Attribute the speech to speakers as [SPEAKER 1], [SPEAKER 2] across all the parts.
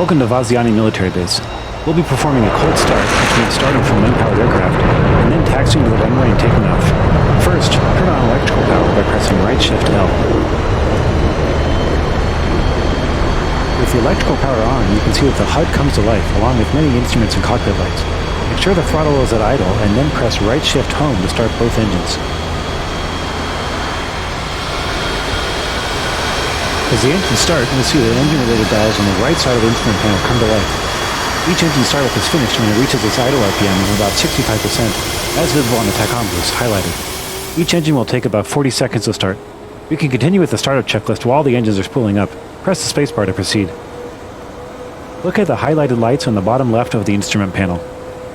[SPEAKER 1] Welcome to Vaziani Military Base. We'll be performing a cold start, which means starting from an unpowered aircraft, and then taxiing to the runway and taking off. First, turn on electrical power by pressing right shift L. With the electrical power on, you can see that the HUD comes to life, along with many instruments and cockpit lights. Make sure the throttle is at idle, and then press right shift home to start both engines. As the engines start, you'll see the engine-related dials on the right side of the instrument panel come to life. Each engine startup is finished when it reaches its idle RPM of about 65%, as visible on the tachometers, highlighted. Each engine will take about 40 seconds to start. We can continue with the startup checklist while the engines are spooling up. Press the spacebar to proceed. Look at the highlighted lights on the bottom left of the instrument panel.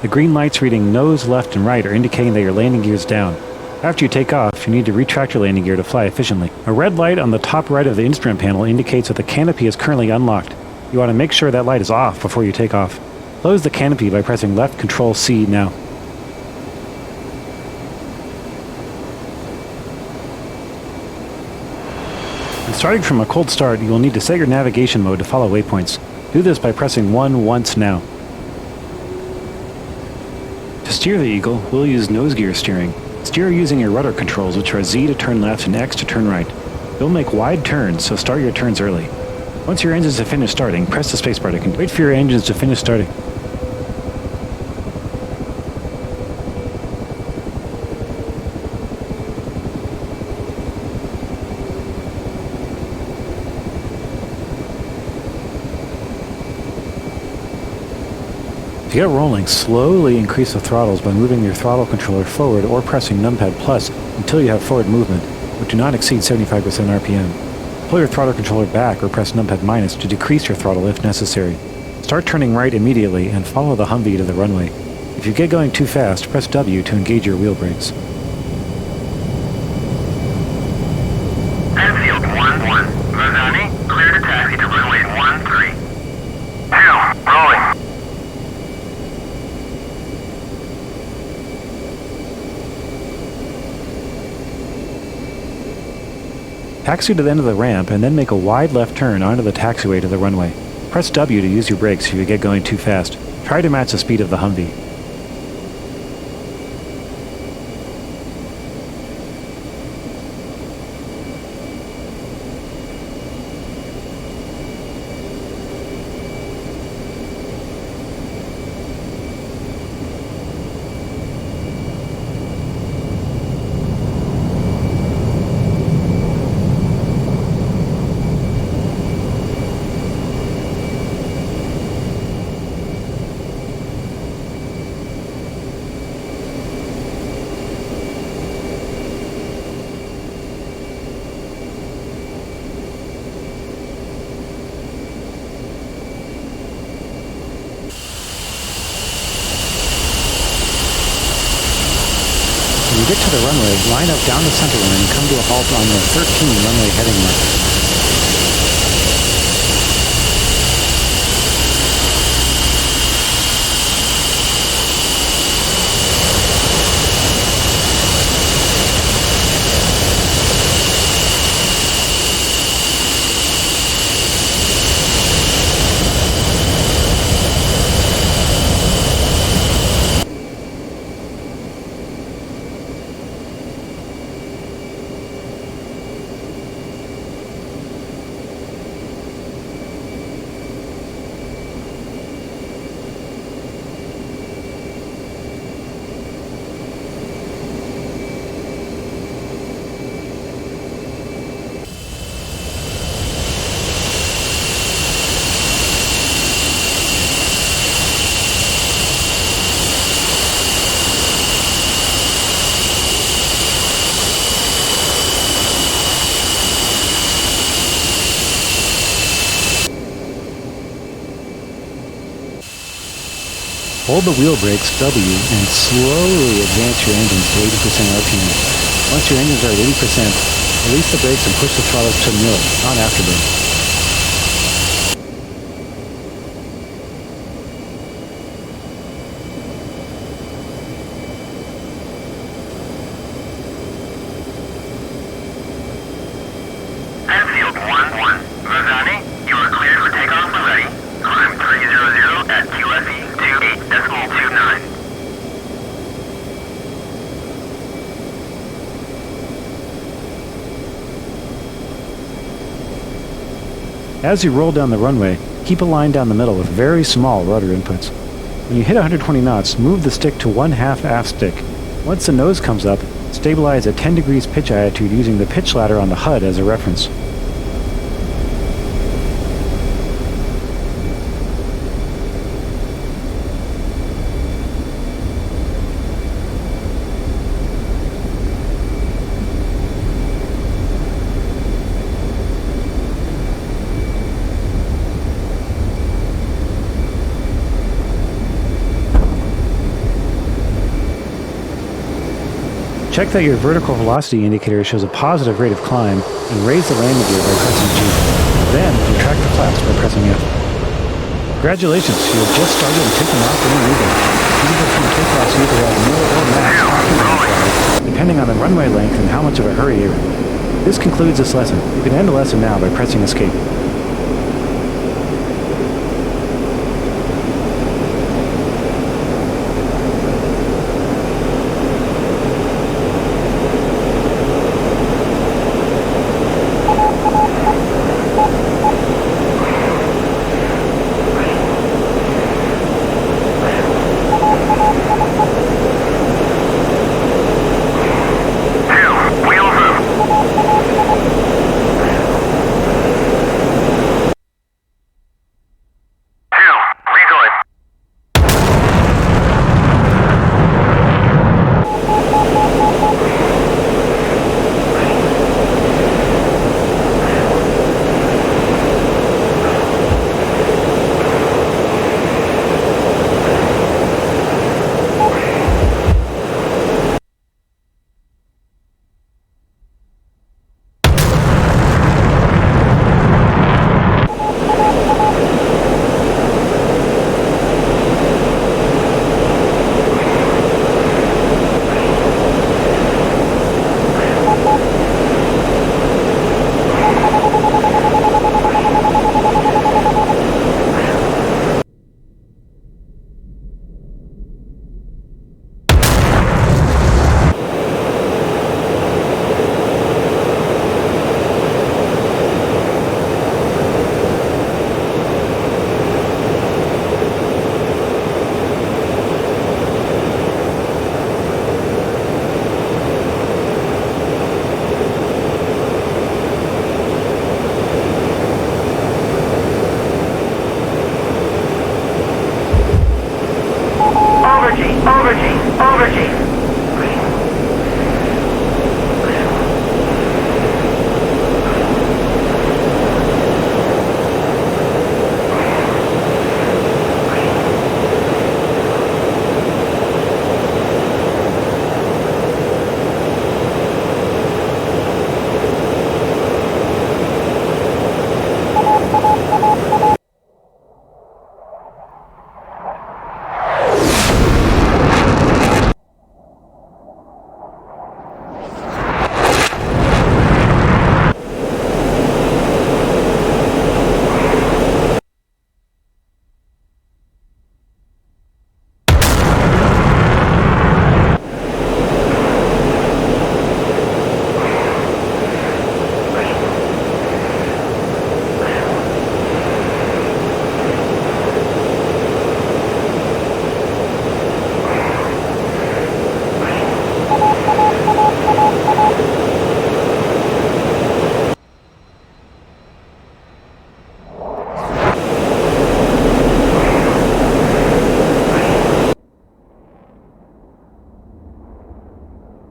[SPEAKER 1] The green lights reading nose, left, and right are indicating that your landing gear is down. After you take off, you need to retract your landing gear to fly efficiently. A red light on the top right of the instrument panel indicates that the canopy is currently unlocked. You want to make sure that light is off before you take off. Close the canopy by pressing left Control C now. When starting from a cold start, you will need to set your navigation mode to follow waypoints. Do this by pressing 1 once now. To steer the Eagle, we'll use nose gear steering. Steer using your rudder controls, which are Z to turn left and X to turn right. You'll make wide turns, so start your turns early. Once your engines have finished starting, press the spacebar to continue. Wait for your engines to finish starting. To get rolling, slowly increase the throttles by moving your throttle controller forward or pressing numpad plus until you have forward movement, but do not exceed 75% RPM. Pull your throttle controller back or press numpad minus to decrease your throttle if necessary. Start turning right immediately and follow the Humvee to the runway. If you get going too fast, press W to engage your wheel brakes.
[SPEAKER 2] Enfield 1-1. Vaziani, clear to taxi to runway 13. 2, rolling.
[SPEAKER 1] Taxi to the end of the ramp and then make a wide left turn onto the taxiway to the runway. Press W to use your brakes if you get going too fast. Try to match the speed of the Humvee. When you get to the runway, line up down the center line and come to a halt on the 13 runway heading mark. Hold the wheel brakes W and slowly advance your engines to 80% RPM. Once your engines are at 80%, release the brakes and push the throttles to nil, on afterburn.
[SPEAKER 2] Enfield 1-1. Vaziani, you are cleared for takeoff and ready. Climb
[SPEAKER 1] As you roll down the runway, keep a line down the middle with very small rudder inputs. When you hit 120 knots, move the stick to 1/2 aft stick. Once the nose comes up, stabilize at 10 degrees pitch attitude using the pitch ladder on the HUD as a reference. Check that your vertical velocity indicator shows a positive rate of climb and raise the landing gear by pressing G. Then, retract the flaps by pressing F. Congratulations, you have just started and taken off in an Eagle. Eagles can take off either at nil or max, depending on the runway length and how much of a hurry you're in. This concludes this lesson. You can end the lesson now by pressing Escape.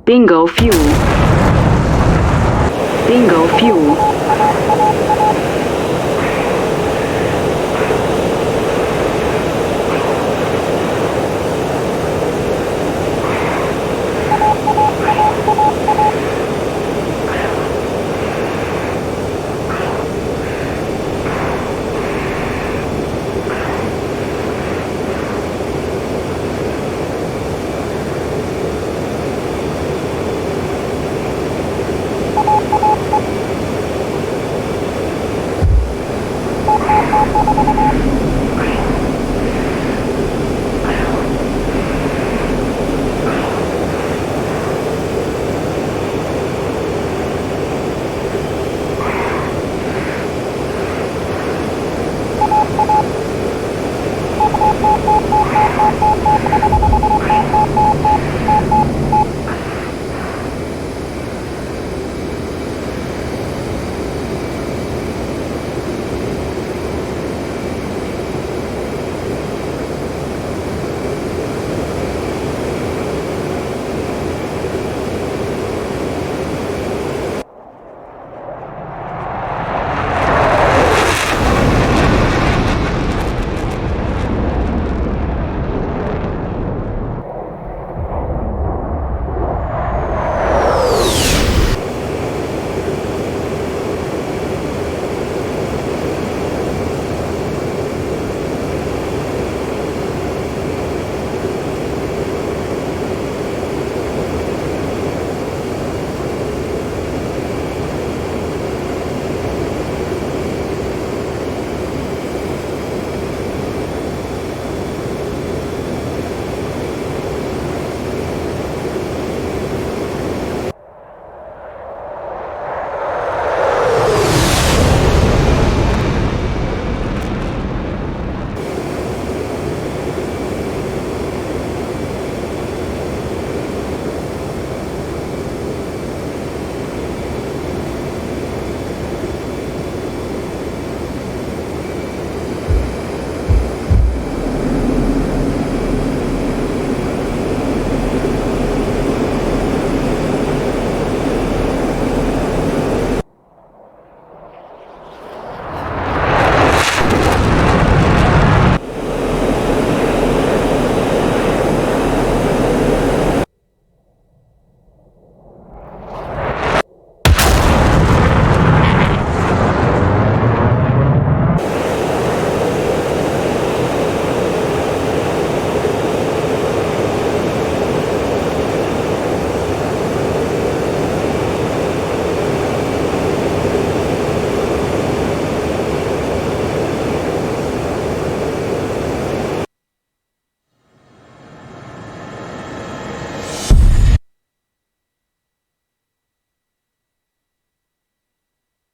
[SPEAKER 3] Bingo fuel. Bingo fuel.